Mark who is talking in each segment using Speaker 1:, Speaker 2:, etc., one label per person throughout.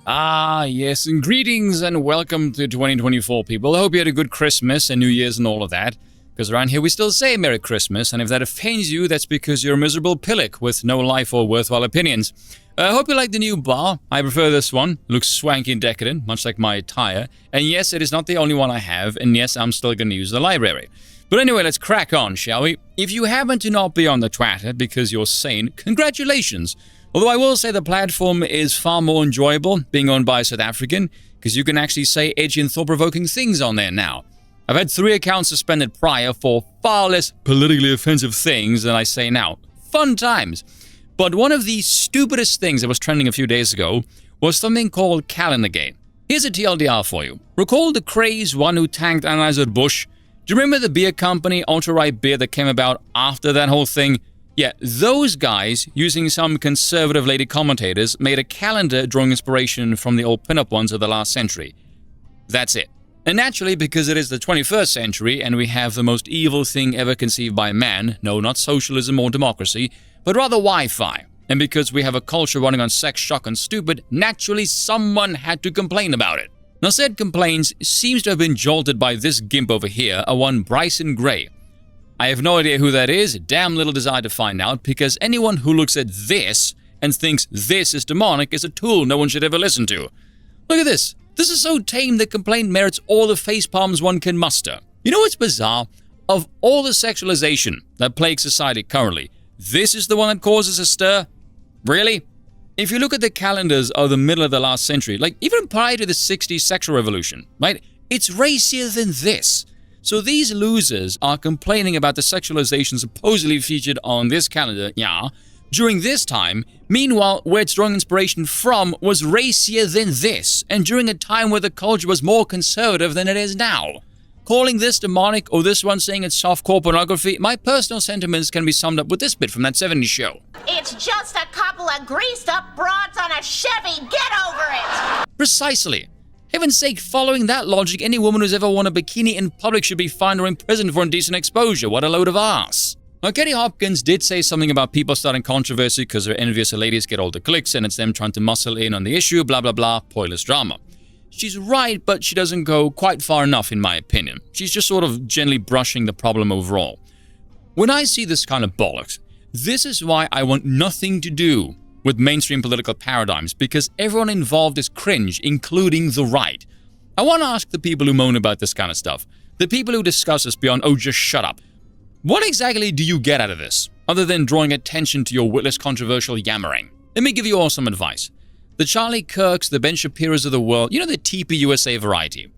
Speaker 1: Ah, yes, and greetings and welcome to 2024, people. I hope you had a good Christmas and New Year's and all of that, because around here we still say Merry Christmas, and if that offends you, that's because you're a miserable pillock with no life or worthwhile opinions. I hope you like the new bar. I prefer this one. It looks swanky and decadent, much like my attire. And yes, it is not the only one I have, and yes, I'm still going to use the library. But anyway, let's crack on, shall we? If you happen to not be on the Twitter because you're sane, congratulations. Although I will say the platform is far more enjoyable being owned by a South African, because you can actually say edgy and thought-provoking things on there now. I've had 3 accounts suspended prior for far less politically offensive things than I say now. Fun times. But one of the stupidest things that was trending a few days ago was something called Calendargate. Here's a TLDR for you. Recall the crazed one who tanked Anheuser-Busch? Do you remember the beer company, ultra-right beer, that came about after that whole thing? Yeah, those guys, using some conservative lady commentators, made a calendar drawing inspiration from the old pin-up ones of the last century. That's it. And naturally, because it is the 21st century and we have the most evil thing ever conceived by man, no, not socialism or democracy, but rather Wi-Fi, and because we have a culture running on sex, shock, and stupid, naturally someone had to complain about it. Now, said complaints seems to have been jolted by this gimp over here, a one Bryson Gray. I have no idea who that is, damn little desire to find out, because anyone who looks at this and thinks this is demonic is a tool no one should ever listen to. Look at this. This is so tame that complaint merits all the facepalms one can muster. You know what's bizarre? Of all the sexualization that plagues society currently, this is the one that causes a stir? Really? If you look at the calendars of the middle of the last century, like even prior to the 60s sexual revolution, right? It's racier than this. So these losers are complaining about the sexualization supposedly featured on this calendar, yeah, during this time. Meanwhile, where it's drawing inspiration from was racier than this, and during a time where the culture was more conservative than it is now. Calling this demonic or this one saying it's softcore pornography, my personal sentiments can be summed up with this bit from that 70s show.
Speaker 2: It's just a couple of greased up broads on a Chevy, get over it!
Speaker 1: Precisely. Heaven's sake, following that logic, any woman who's ever worn a bikini in public should be fined or imprisoned for indecent exposure. What a load of arse. Now, Katie Hopkins did say something about people starting controversy because they're envious the ladies get all the clicks and it's them trying to muscle in on the issue, blah blah blah, pointless drama. She's right, but she doesn't go quite far enough in my opinion. She's just sort of gently brushing the problem overall. When I see this kind of bollocks, this is why I want nothing to do with mainstream political paradigms, because everyone involved is cringe, including the right. I want to ask the people who moan about this kind of stuff, the people who discuss this beyond, oh, just shut up. What exactly do you get out of this, other than drawing attention to your witless controversial yammering? Let me give you all some advice. The Charlie Kirks, the Ben Shapiros of the world, you know, the TP USA variety.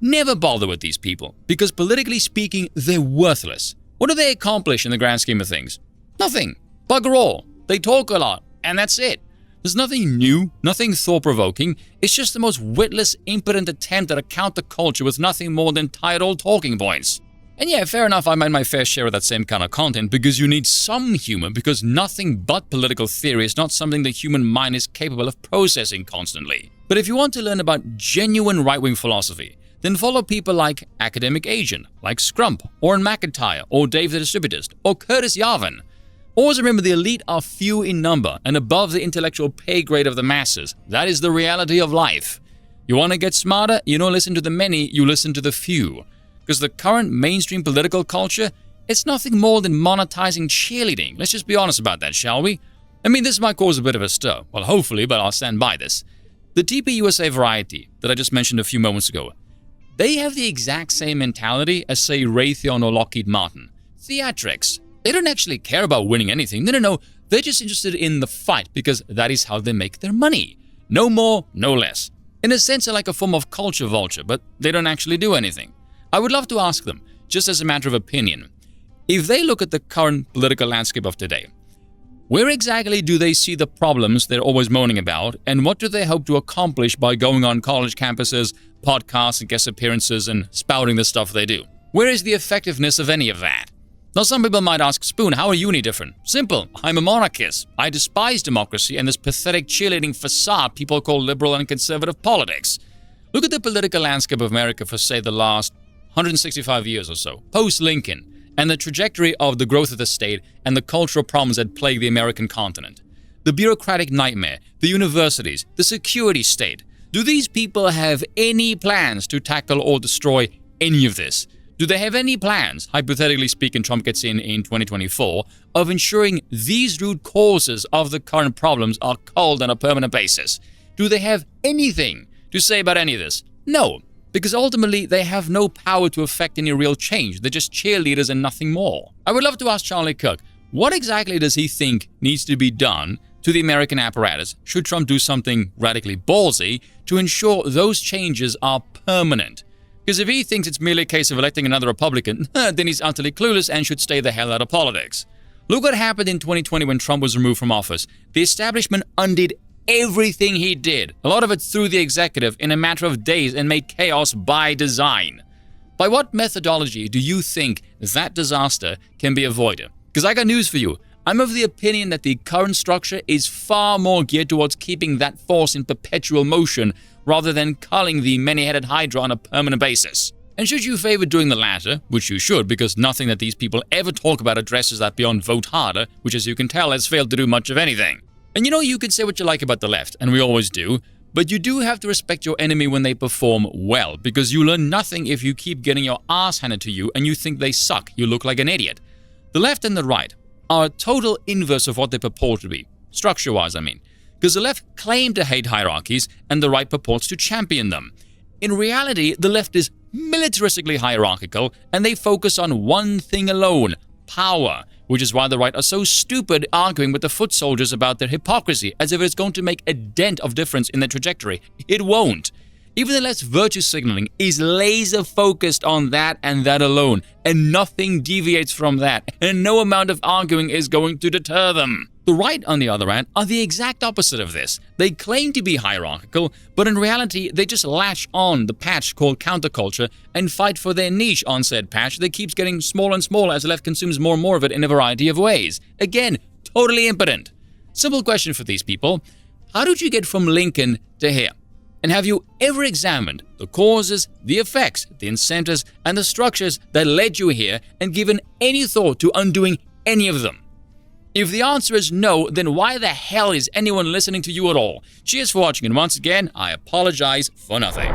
Speaker 1: Never bother with these people, because politically speaking, they're worthless. What do they accomplish in the grand scheme of things? Nothing. Bugger all. They talk a lot. And that's it. There's nothing new, nothing thought-provoking. It's just the most witless, impotent attempt at a counterculture with nothing more than tired old talking points. And yeah, fair enough, I made my fair share of that same kind of content because you need some humor, because nothing but political theory is not something the human mind is capable of processing constantly. But if you want to learn about genuine right-wing philosophy, then follow people like Academic Agent, like Scrump, Orrin McIntyre, or Dave the Distributist, or Curtis Yarvin. Always remember, the elite are few in number and above the intellectual pay grade of the masses. That is the reality of life. You want to get smarter? You don't listen to the many, you listen to the few. Because the current mainstream political culture, it's nothing more than monetizing cheerleading. Let's just be honest about that, shall we? I mean, this might cause a bit of a stir. Well, hopefully, but I'll stand by this. The TP USA variety that I just mentioned a few moments ago, they have the exact same mentality as, say, Raytheon or Lockheed Martin. Theatrics. They don't actually care about winning anything. No. They're just interested in the fight because that is how they make their money. No more, no less. In a sense, they're like a form of culture vulture, but they don't actually do anything. I would love to ask them, just as a matter of opinion, if they look at the current political landscape of today, where exactly do they see the problems they're always moaning about, and what do they hope to accomplish by going on college campuses, podcasts, and guest appearances, and spouting the stuff they do? Where is the effectiveness of any of that? Now, some people might ask, Spoon, how are you any different? Simple. I'm a monarchist. I despise democracy and this pathetic cheerleading facade people call liberal and conservative politics. Look at the political landscape of America for, say, the last 165 years or so, post-Lincoln, and the trajectory of the growth of the state and the cultural problems that plague the American continent. the bureaucratic nightmare, the universities, the security state. Do these people have any plans to tackle or destroy any of this? Do they have any plans, hypothetically speaking, Trump gets in 2024, of ensuring these root causes of the current problems are culled on a permanent basis? Do they have anything to say about any of this? No, because ultimately they have no power to affect any real change. They're just cheerleaders and nothing more. I would love to ask Charlie Cook, what exactly does he think needs to be done to the American apparatus should Trump do something radically ballsy to ensure those changes are permanent? Because if he thinks it's merely a case of electing another Republican, then he's utterly clueless and should stay the hell out of politics. Look what happened in 2020 when Trump was removed from office. The establishment undid everything he did, a lot of it through the executive, in a matter of days and made chaos by design. By what methodology do you think that disaster can be avoided? Because I got news for you. I'm of the opinion that the current structure is far more geared towards keeping that force in perpetual motion rather than culling the many-headed hydra on a permanent basis. And should you favor doing the latter, which you should because nothing that these people ever talk about addresses that beyond vote harder, which as you can tell has failed to do much of anything. And you can say what you like about the left, and we always do, but you do have to respect your enemy when they perform well, because you learn nothing if you keep getting your ass handed to you and you think they suck. You look like an idiot. The left and the right are a total inverse of what they purport to be, structure-wise I mean, because the left claim to hate hierarchies and the right purports to champion them. In reality, the left is militaristically hierarchical and they focus on one thing alone, power, which is why the right are so stupid arguing with the foot soldiers about their hypocrisy as if it's going to make a dent of difference in their trajectory. It won't. Even the left's virtue signaling is laser focused on that and that alone, and nothing deviates from that, and no amount of arguing is going to deter them. The right, on the other hand, are the exact opposite of this. They claim to be hierarchical, but in reality, they just latch on the patch called counterculture and fight for their niche on said patch that keeps getting smaller and smaller as the left consumes more and more of it in a variety of ways. Again, totally impotent. Simple question for these people. How did you get from Lincoln to here? And have you ever examined the causes, the effects, the incentives, and the structures that led you here and given any thought to undoing any of them? If the answer is no, then why the hell is anyone listening to you at all? Cheers for watching, and once again, I apologize for nothing.